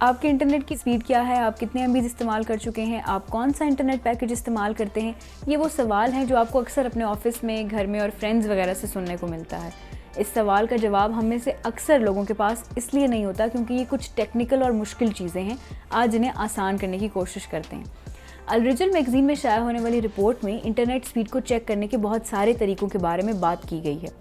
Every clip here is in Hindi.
आपके इंटरनेट की स्पीड क्या है, आप कितने एमबीज़ इस्तेमाल कर चुके हैं, आप कौन सा इंटरनेट पैकेज इस्तेमाल करते हैं। ये वो सवाल हैं जो आपको अक्सर अपने ऑफिस में, घर में और फ्रेंड्स वगैरह से सुनने को मिलता है। इस सवाल का जवाब हम में से अक्सर लोगों के पास इसलिए नहीं होता क्योंकि ये कुछ टेक्निकल और मुश्किल चीज़ें हैं, आज इन्हें आसान करने की कोशिश करते हैं। अल रिजल मैगज़ीन में शाया होने वाली रिपोर्ट में इंटरनेट स्पीड को चेक करने के बहुत सारे तरीकों के बारे में बात की गई है।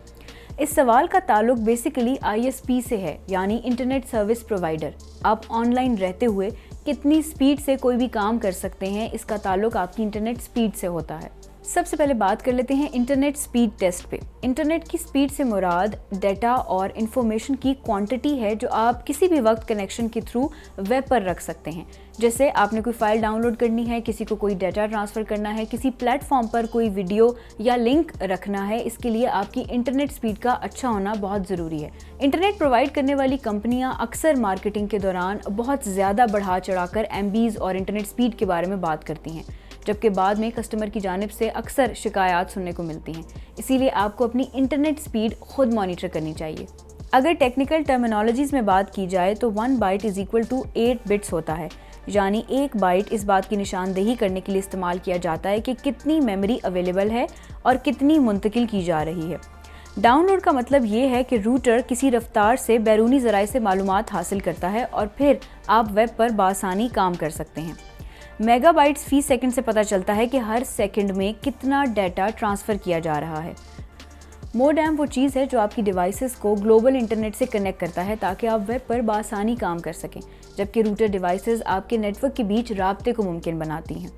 इस सवाल का ताल्लुक बेसिकली ISP से है, यानी इंटरनेट सर्विस प्रोवाइडर। आप ऑनलाइन रहते हुए कितनी स्पीड से कोई भी काम कर सकते हैं, इसका ताल्लुक आपकी इंटरनेट स्पीड से होता है। सबसे पहले बात कर लेते हैं इंटरनेट स्पीड टेस्ट पे। इंटरनेट की स्पीड से मुराद डाटा और इन्फॉर्मेशन की क्वांटिटी है जो आप किसी भी वक्त कनेक्शन के थ्रू वेब पर रख सकते हैं। जैसे आपने कोई फाइल डाउनलोड करनी है, किसी को कोई डाटा ट्रांसफ़र करना है, किसी प्लेटफॉर्म पर कोई वीडियो या लिंक रखना है, इसके लिए आपकी इंटरनेट स्पीड का अच्छा होना बहुत ज़रूरी है। इंटरनेट प्रोवाइड करने वाली कंपनियां अक्सर मार्केटिंग के दौरान बहुत ज़्यादा बढ़ा चढ़ाकर एमबीज़ और इंटरनेट स्पीड के बारे में बात करती हैं, जबकि बाद में कस्टमर की जानिब से अक्सर शिकायत सुनने को मिलती हैं। इसीलिए आपको अपनी इंटरनेट स्पीड खुद मॉनिटर करनी चाहिए। अगर टेक्निकल टर्मिनोलॉजीज़ में बात की जाए तो 1 byte is equal to 8 bits होता है, यानी 1 बाइट इस बात की निशानदेही करने के लिए इस्तेमाल किया जाता है कि कितनी मेमोरी अवेलेबल है और कितनी मुंतकिल की जा रही है। डाउनलोड का मतलब ये है कि रूटर किसी रफ्तार से बैरूनी ज़राए से मालूमात हासिल करता है और फिर आप वेब पर बासानी काम कर सकते हैं। मेगाबाइट्स फी सेकंड से पता चलता है कि हर सेकंड में कितना डाटा ट्रांसफ़र किया जा रहा है। मोडेम वो चीज़ है जो आपकी डिवाइसेस को ग्लोबल इंटरनेट से कनेक्ट करता है ताकि आप वेब पर बासानी काम कर सकें, जबकि रूटर डिवाइसेस आपके नेटवर्क के बीच राब्ते को मुमकिन बनाती हैं।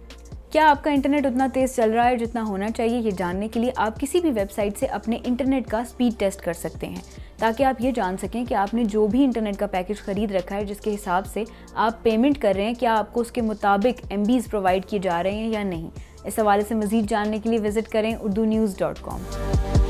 क्या आपका इंटरनेट उतना तेज़ चल रहा है जितना होना चाहिए, ये जानने के लिए आप किसी भी वेबसाइट से अपने इंटरनेट का स्पीड टेस्ट कर सकते हैं, ताकि आप ये जान सकें कि आपने जो भी इंटरनेट का पैकेज ख़रीद रखा है, जिसके हिसाब से आप पेमेंट कर रहे हैं, क्या आपको उसके मुताबिक एमबीज़ प्रोवाइड किए जा रहे हैं या नहीं। इस हवाले से मज़ीद जानने के लिए विज़िट करें urdunews.com।